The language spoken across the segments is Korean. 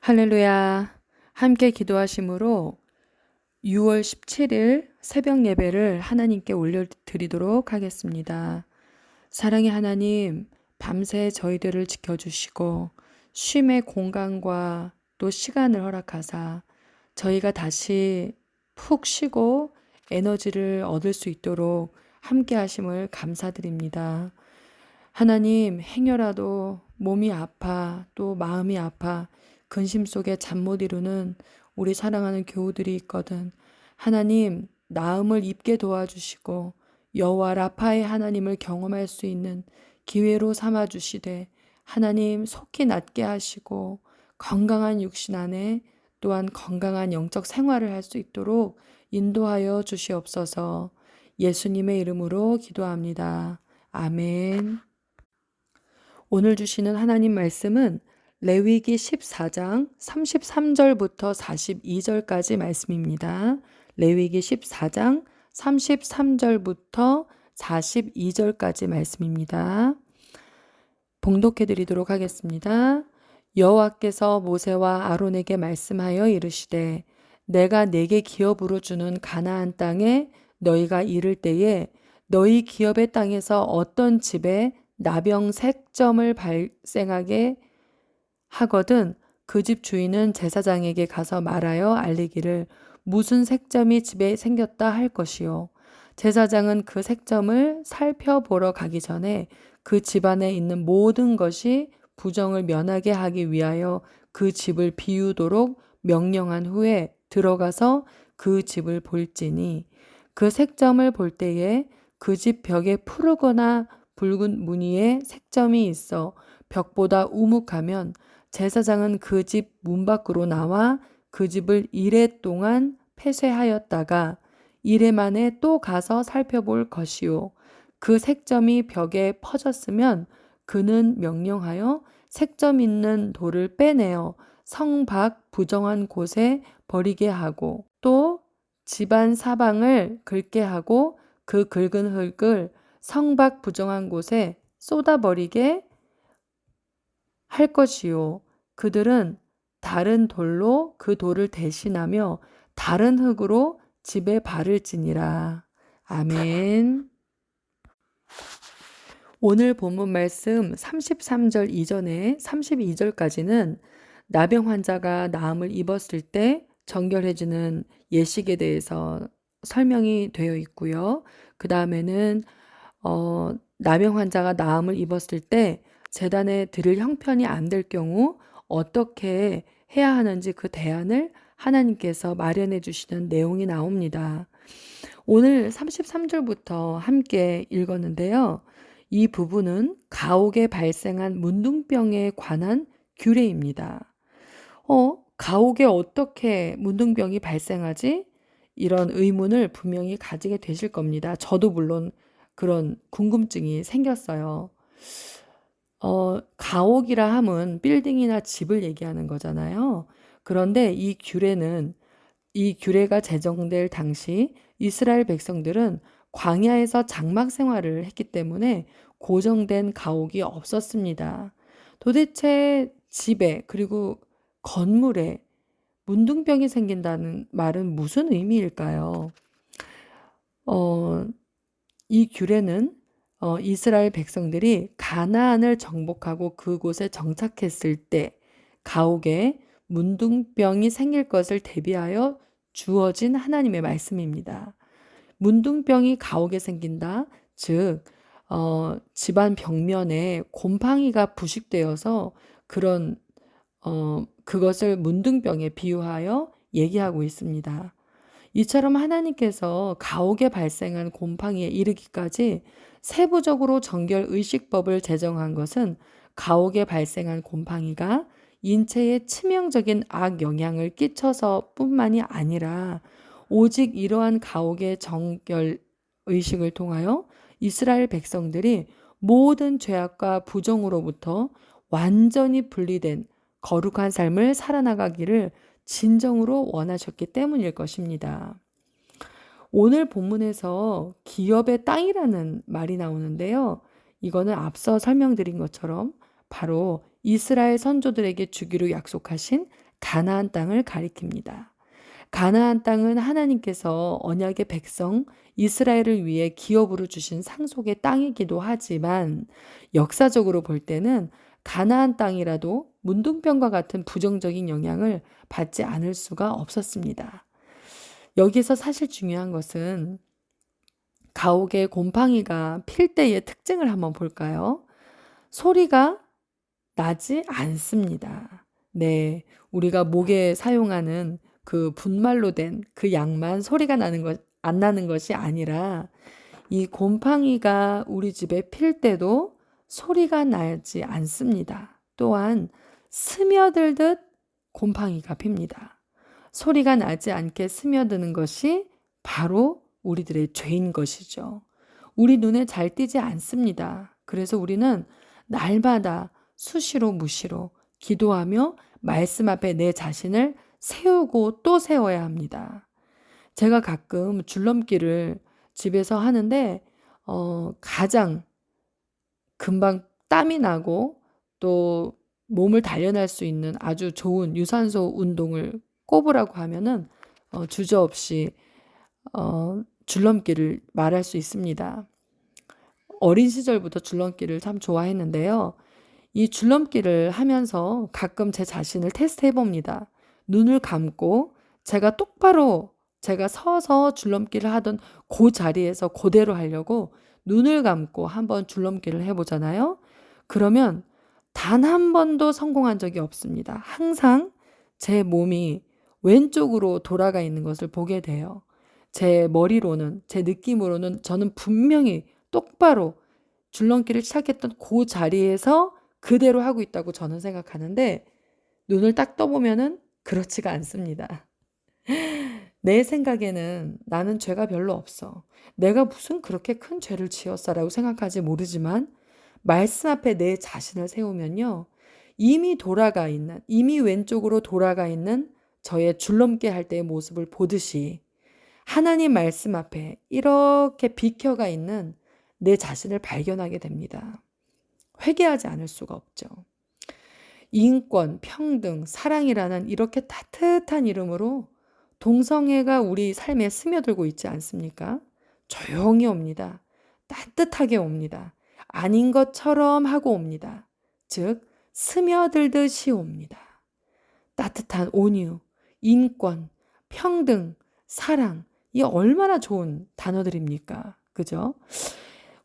할렐루야. 함께 기도하심으로 6월 17일 새벽 예배를 하나님께 올려드리도록 하겠습니다. 사랑의 하나님, 밤새 저희들을 지켜주시고 쉼의 공간과 또 시간을 허락하사 저희가 다시 푹 쉬고 에너지를 얻을 수 있도록 함께 하심을 감사드립니다. 하나님, 행여라도 몸이 아파 또 마음이 아파 근심 속에 잠 못 이루는 우리 사랑하는 교우들이 있거든. 하나님, 나음을 입게 도와주시고 여호와 라파의 하나님을 경험할 수 있는 기회로 삼아 주시되 하나님 속히 낫게 하시고 건강한 육신 안에 또한 건강한 영적 생활을 할 수 있도록 인도하여 주시옵소서. 예수님의 이름으로 기도합니다. 아멘. 오늘 주시는 하나님 말씀은 레위기 14장 33절부터 42절까지 말씀입니다. 레위기 14장 33절부터 42절까지 말씀입니다. 봉독해 드리도록 하겠습니다. 여호와께서 모세와 아론에게 말씀하여 이르시되 내가 내게 기업으로 주는 가나안 땅에 너희가 이를 때에 너희 기업의 땅에서 어떤 집에 나병 색점을 발생하게 하거든 그 집 주인은 제사장에게 가서 말하여 알리기를 무슨 색점이 집에 생겼다 할 것이요. 제사장은 그 색점을 살펴보러 가기 전에 그 집안에 있는 모든 것이 부정을 면하게 하기 위하여 그 집을 비우도록 명령한 후에 들어가서 그 집을 볼지니 그 색점을 볼 때에 그 집 벽에 푸르거나 붉은 무늬의 색점이 있어 벽보다 우묵하면 제사장은 그 집 문 밖으로 나와 그 집을 이레 동안 폐쇄하였다가 이레 만에 또 가서 살펴볼 것이요. 그 색점이 벽에 퍼졌으면 그는 명령하여 색점 있는 돌을 빼내어 성 밖 부정한 곳에 버리게 하고 또 집안 사방을 긁게 하고 그 긁은 흙을 성 밖 부정한 곳에 쏟아버리게 할 것이요. 그들은 다른 돌로 그 돌을 대신하며 다른 흙으로 집에 바를지니라. 아멘. 오늘 본문 말씀 33절 이전에 32절까지는 나병 환자가 나음을 입었을 때 정결해지는 예식에 대해서 설명이 되어 있고요. 그 다음에는 나병 환자가 나음을 입었을 때 제단에 드릴 형편이 안 될 경우 어떻게 해야 하는지 그 대안을 하나님께서 마련해 주시는 내용이 나옵니다. 오늘 33절부터 함께 읽었는데요. 이 부분은 가옥에 발생한 문둥병에 관한 규례입니다. 가옥에 어떻게 문둥병이 발생하지? 이런 의문을 분명히 가지게 되실 겁니다. 저도 물론 그런 궁금증이 생겼어요. 가옥이라 함은 빌딩이나 집을 얘기하는 거잖아요. 그런데 이 규례가 제정될 당시 이스라엘 백성들은 광야에서 장막 생활을 했기 때문에 고정된 가옥이 없었습니다. 도대체 집에 그리고 건물에 문둥병이 생긴다는 말은 무슨 의미일까요? 이 규례는 이스라엘 백성들이 가나안을 정복하고 그곳에 정착했을 때 가옥에 문둥병이 생길 것을 대비하여 주어진 하나님의 말씀입니다. 문둥병이 가옥에 생긴다, 즉 집안 벽면에 곰팡이가 부식되어서 그것을 문둥병에 비유하여 얘기하고 있습니다. 이처럼 하나님께서 가옥에 발생한 곰팡이에 이르기까지 세부적으로 정결 의식법을 제정한 것은 가옥에 발생한 곰팡이가 인체에 치명적인 악영향을 끼쳐서 뿐만이 아니라 오직 이러한 가옥의 정결 의식을 통하여 이스라엘 백성들이 모든 죄악과 부정으로부터 완전히 분리된 거룩한 삶을 살아나가기를 진정으로 원하셨기 때문일 것입니다. 오늘 본문에서 기업의 땅이라는 말이 나오는데요. 이거는 앞서 설명드린 것처럼 바로 이스라엘 선조들에게 주기로 약속하신 가나안 땅을 가리킵니다. 가나안 땅은 하나님께서 언약의 백성 이스라엘을 위해 기업으로 주신 상속의 땅이기도 하지만 역사적으로 볼 때는 가나안 땅이라도 문둥병과 같은 부정적인 영향을 받지 않을 수가 없었습니다. 여기서 사실 중요한 것은 가옥에 곰팡이가 필 때의 특징을 한번 볼까요? 소리가 나지 않습니다. 네, 우리가 목에 사용하는 그 분말로 된 그 약만 소리가 안 나는 것이 아니라 이 곰팡이가 우리 집에 필 때도 소리가 나지 않습니다. 또한 스며들듯 곰팡이가 핍니다. 소리가 나지 않게 스며드는 것이 바로 우리들의 죄인 것이죠. 우리 눈에 잘 띄지 않습니다. 그래서 우리는 날마다 수시로 무시로 기도하며 말씀 앞에 내 자신을 세우고 또 세워야 합니다. 제가 가끔 줄넘기를 집에서 하는데 가장 금방 땀이 나고 또 몸을 단련할 수 있는 아주 좋은 유산소 운동을 꼽으라고 하면은 주저없이 줄넘기를 말할 수 있습니다. 어린 시절부터 줄넘기를 참 좋아했는데요. 이 줄넘기를 하면서 가끔 제 자신을 테스트해 봅니다. 눈을 감고 제가 서서 줄넘기를 하던 그 자리에서 그대로 하려고 눈을 감고 한번 줄넘기를 해보잖아요. 그러면 단 한 번도 성공한 적이 없습니다. 항상 제 몸이 왼쪽으로 돌아가 있는 것을 보게 돼요. 제 머리로는, 제 느낌으로는 저는 분명히 똑바로 줄넘기를 시작했던 그 자리에서 그대로 하고 있다고 저는 생각하는데 눈을 딱 떠보면은 그렇지가 않습니다. 내 생각에는 나는 죄가 별로 없어. 내가 무슨 그렇게 큰 죄를 지었어라고 생각하지 모르지만 말씀 앞에 내 자신을 세우면요. 이미 왼쪽으로 돌아가 있는 저의 줄넘기 할 때의 모습을 보듯이 하나님 말씀 앞에 이렇게 비켜가 있는 내 자신을 발견하게 됩니다. 회개하지 않을 수가 없죠. 인권, 평등, 사랑이라는 이렇게 따뜻한 이름으로 동성애가 우리 삶에 스며들고 있지 않습니까? 조용히 옵니다. 따뜻하게 옵니다. 아닌 것처럼 하고 옵니다. 즉, 스며들듯이 옵니다. 따뜻한 온유, 인권, 평등, 사랑, 이 얼마나 좋은 단어들입니까? 그죠?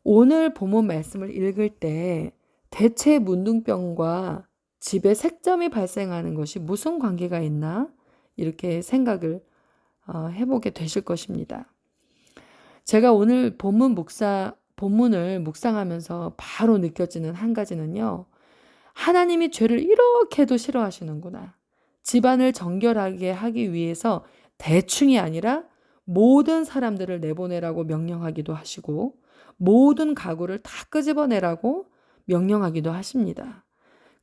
오늘 본문 말씀을 읽을 때 대체 문둥병과 집에 색점이 발생하는 것이 무슨 관계가 있나? 이렇게 생각을 해보게 되실 것입니다. 제가 오늘 본문을 묵상하면서 바로 느껴지는 한 가지는요. 하나님이 죄를 이렇게도 싫어하시는구나. 집안을 정결하게 하기 위해서 대충이 아니라 모든 사람들을 내보내라고 명령하기도 하시고 모든 가구를 다 끄집어내라고 명령하기도 하십니다.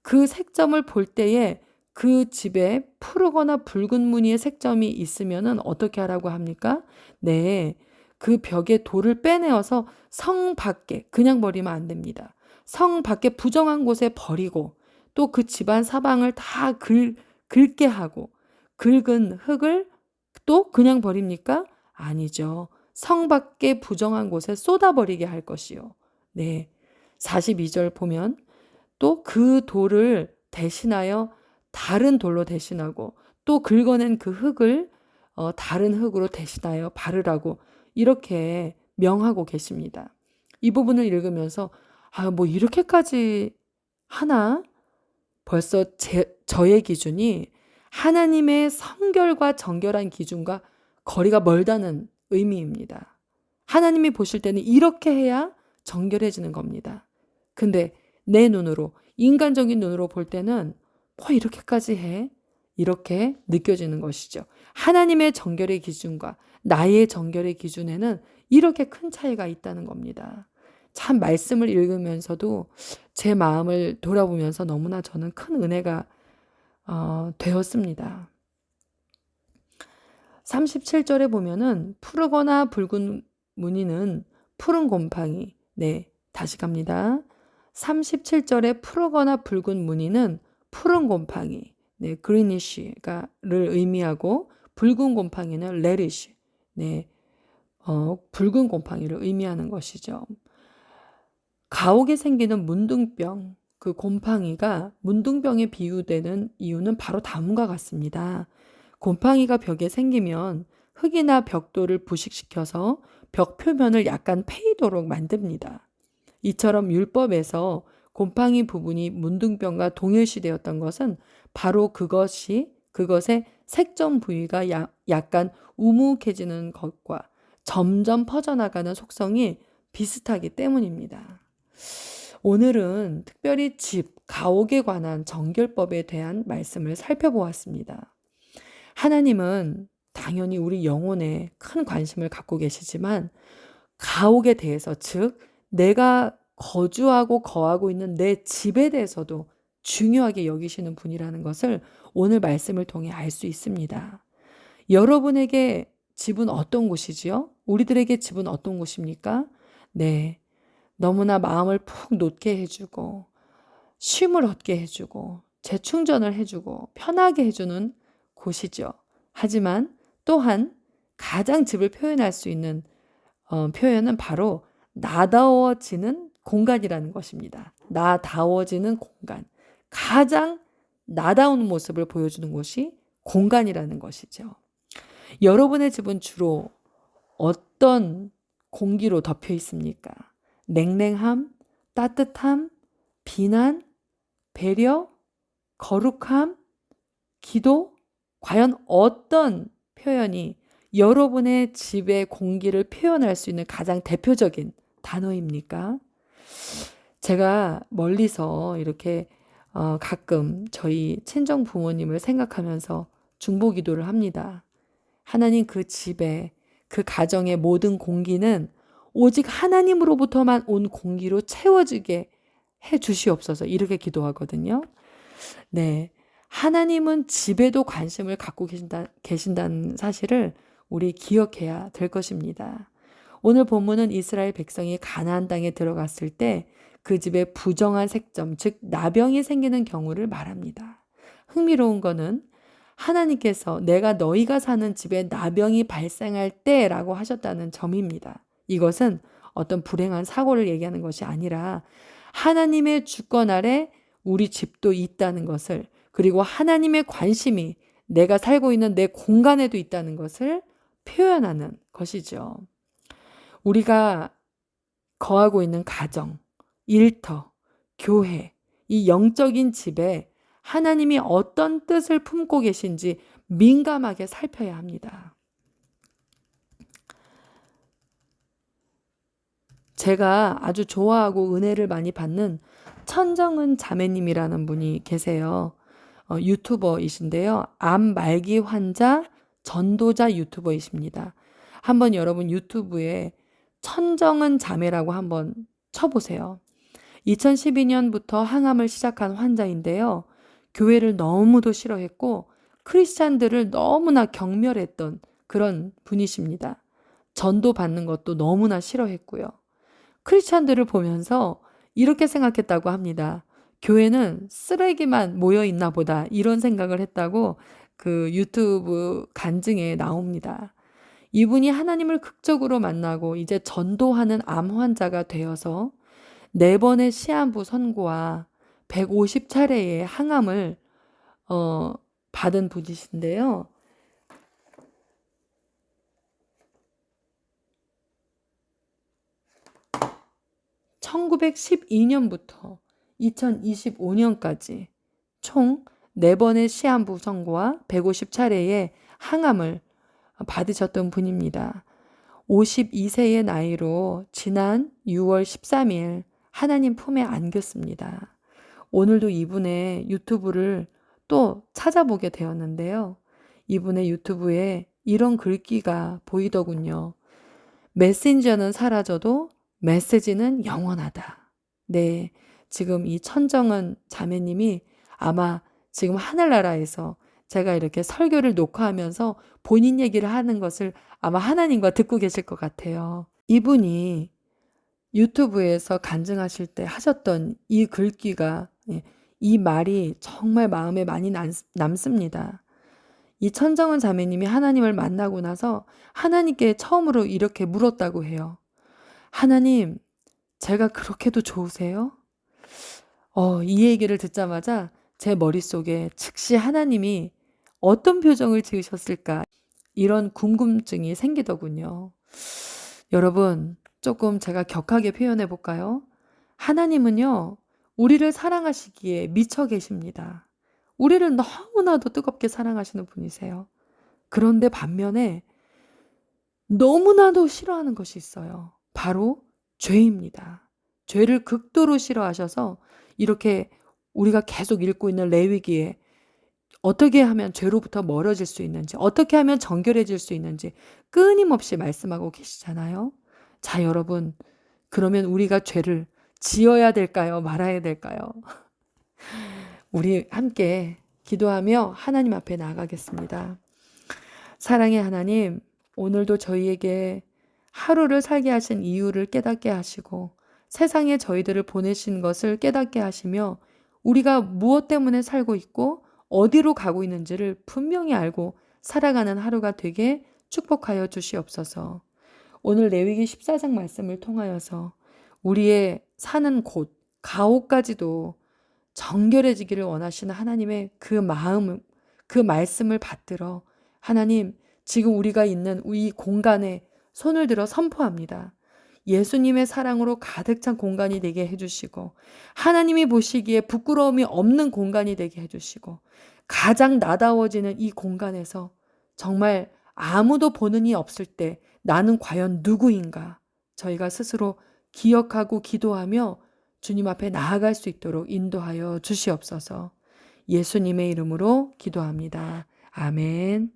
그 색점을 볼 때에 그 집에 푸르거나 붉은 무늬의 색점이 있으면은 어떻게 하라고 합니까? 네, 그 벽에 돌을 빼내어서 성 밖에 그냥 버리면 안 됩니다. 성 밖에 부정한 곳에 버리고 또 그 집안 사방을 다 긁게 하고 긁은 흙을 또 그냥 버립니까? 아니죠. 성 밖에 부정한 곳에 쏟아버리게 할 것이요. 네, 42절 보면 또 그 돌을 대신하여 다른 돌로 대신하고 또 긁어낸 그 흙을 다른 흙으로 대신하여 바르라고 이렇게 명하고 계십니다. 이 부분을 읽으면서 뭐 이렇게까지 하나? 벌써 저의 기준이 하나님의 성결과 정결한 기준과 거리가 멀다는 의미입니다. 하나님이 보실 때는 이렇게 해야 정결해지는 겁니다. 근데 내 눈으로, 인간적인 눈으로 볼 때는 뭐 이렇게까지 해? 이렇게 느껴지는 것이죠. 하나님의 정결의 기준과 나의 정결의 기준에는 이렇게 큰 차이가 있다는 겁니다. 참 말씀을 읽으면서도 제 마음을 돌아보면서 너무나 저는 큰 은혜가 되었습니다. 37절에 보면은 푸르거나 붉은 무늬는 푸른 곰팡이. 네, 다시 갑니다. 37절에 푸르거나 붉은 무늬는 푸른 곰팡이. 네, greenish를 의미하고 붉은 곰팡이는 reddish, 네, 붉은 곰팡이를 의미하는 것이죠. 가옥에 생기는 문둥병, 그 곰팡이가 문둥병에 비유되는 이유는 바로 다음과 같습니다. 곰팡이가 벽에 생기면 흙이나 벽돌을 부식시켜서 벽 표면을 약간 패이도록 만듭니다. 이처럼 율법에서 곰팡이 부분이 문둥병과 동일시되었던 것은 바로 그것의 색점 부위가 약간 우묵해지는 것과 점점 퍼져나가는 속성이 비슷하기 때문입니다. 오늘은 특별히 집, 가옥에 관한 정결법에 대한 말씀을 살펴보았습니다. 하나님은 당연히 우리 영혼에 큰 관심을 갖고 계시지만 가옥에 대해서, 즉 내가 거주하고 거하고 있는 내 집에 대해서도 중요하게 여기시는 분이라는 것을 오늘 말씀을 통해 알 수 있습니다. 여러분에게 집은 어떤 곳이지요? 우리들에게 집은 어떤 곳입니까? 네, 너무나 마음을 푹 놓게 해주고 쉼을 얻게 해주고 재충전을 해주고 편하게 해주는 곳이죠. 하지만 또한 가장 집을 표현할 수 있는 표현은 바로 나다워지는 공간이라는 것입니다. 나다워지는 공간. 가장 나다운 모습을 보여주는 곳이 공간이라는 것이죠. 여러분의 집은 주로 어떤 공기로 덮여 있습니까? 냉랭함, 따뜻함, 비난, 배려, 거룩함, 기도? 과연 어떤 표현이 여러분의 집의 공기를 표현할 수 있는 가장 대표적인 단어입니까? 제가 멀리서 이렇게 가끔 저희 친정 부모님을 생각하면서 중보기도를 합니다. 하나님, 그 집에, 그 가정의 모든 공기는 오직 하나님으로부터만 온 공기로 채워지게 해 주시옵소서, 이렇게 기도하거든요. 네, 하나님은 집에도 관심을 갖고 계신다는 사실을 우리 기억해야 될 것입니다. 오늘 본문은 이스라엘 백성이 가나안 땅에 들어갔을 때 그 집에 부정한 색점, 즉 나병이 생기는 경우를 말합니다. 흥미로운 거는 하나님께서 내가 너희가 사는 집에 나병이 발생할 때라고 하셨다는 점입니다. 이것은 어떤 불행한 사고를 얘기하는 것이 아니라 하나님의 주권 아래 우리 집도 있다는 것을, 그리고 하나님의 관심이 내가 살고 있는 내 공간에도 있다는 것을 표현하는 것이죠. 우리가 거하고 있는 가정, 일터, 교회, 이 영적인 집에 하나님이 어떤 뜻을 품고 계신지 민감하게 살펴야 합니다. 제가 아주 좋아하고 은혜를 많이 받는 천정은 자매님이라는 분이 계세요. 유튜버이신데요. 암 말기 환자 전도자 유튜버이십니다. 한번 여러분 유튜브에 천정은 자매라고 한번 쳐보세요. 2012년부터 항암을 시작한 환자인데요. 교회를 너무도 싫어했고 크리스찬들을 너무나 경멸했던 그런 분이십니다. 전도 받는 것도 너무나 싫어했고요. 크리스찬들을 보면서 이렇게 생각했다고 합니다. 교회는 쓰레기만 모여 있나 보다, 이런 생각을 했다고 그 유튜브 간증에 나옵니다. 이분이 하나님을 극적으로 만나고 이제 전도하는 암 환자가 되어서 4번의 시한부 선고와 150차례의 항암을 받은 분이신데요. (1912년부터) 2025년까지 총 4번의 시한부 선고와 150차례의 항암을 받으셨던 분입니다. 52세의 나이로 지난 6월 13일 하나님 품에 안겼습니다. 오늘도 이분의 유튜브를 또 찾아보게 되었는데요. 이분의 유튜브에 이런 글귀가 보이더군요. 메신저는 사라져도 메시지는 영원하다. 네, 지금 이 천정은 자매님이 아마 지금 하늘나라에서 제가 이렇게 설교를 녹화하면서 본인 얘기를 하는 것을 아마 하나님과 듣고 계실 것 같아요. 이분이 유튜브에서 간증하실 때 하셨던 이 글귀가 이 말이 정말 마음에 많이 남습니다. 이 천정은 자매님이 하나님을 만나고 나서 하나님께 처음으로 이렇게 물었다고 해요. 하나님, 제가 그렇게도 좋으세요? 이 얘기를 듣자마자 제 머릿속에 즉시 하나님이 어떤 표정을 지으셨을까 이런 궁금증이 생기더군요. 여러분, 조금 제가 격하게 표현해 볼까요? 하나님은요, 우리를 사랑하시기에 미쳐 계십니다. 우리를 너무나도 뜨겁게 사랑하시는 분이세요. 그런데 반면에 너무나도 싫어하는 것이 있어요. 바로 죄입니다. 죄를 극도로 싫어하셔서 이렇게 우리가 계속 읽고 있는 레위기에 어떻게 하면 죄로부터 멀어질 수 있는지, 어떻게 하면 정결해질 수 있는지 끊임없이 말씀하고 계시잖아요. 자, 여러분, 그러면 우리가 죄를 지어야 될까요? 말아야 될까요? 우리 함께 기도하며 하나님 앞에 나아가겠습니다. 사랑의 하나님, 오늘도 저희에게 하루를 살게 하신 이유를 깨닫게 하시고 세상에 저희들을 보내신 것을 깨닫게 하시며 우리가 무엇 때문에 살고 있고 어디로 가고 있는지를 분명히 알고 살아가는 하루가 되게 축복하여 주시옵소서. 오늘 레위기 14장 말씀을 통하여서 우리의 사는 곳, 가옥까지도 정결해지기를 원하시는 하나님의 그 마음, 그 말씀을 받들어 하나님, 지금 우리가 있는 이 공간에 손을 들어 선포합니다. 예수님의 사랑으로 가득 찬 공간이 되게 해주시고 하나님이 보시기에 부끄러움이 없는 공간이 되게 해주시고 가장 나다워지는 이 공간에서 정말 아무도 보는 이 없을 때 나는 과연 누구인가 저희가 스스로 기억하고 기도하며 주님 앞에 나아갈 수 있도록 인도하여 주시옵소서. 예수님의 이름으로 기도합니다. 아멘.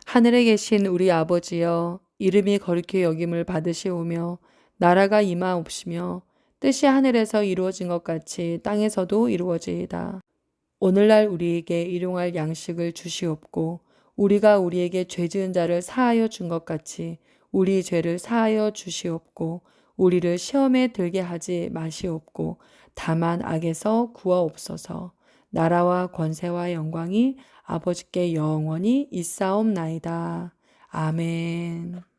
하늘에 계신 우리 아버지여, 이름이 거룩히 여김을 받으시오며 나라가 임하옵시며 뜻이 하늘에서 이루어진 것 같이 땅에서도 이루어지이다. 오늘날 우리에게 일용할 양식을 주시옵고 우리가 우리에게 죄 지은 자를 사하여 준 것 같이 우리 죄를 사하여 주시옵고 우리를 시험에 들게 하지 마시옵고 다만 악에서 구하옵소서. 나라와 권세와 영광이 아버지께 영원히 있사옵나이다. 아멘.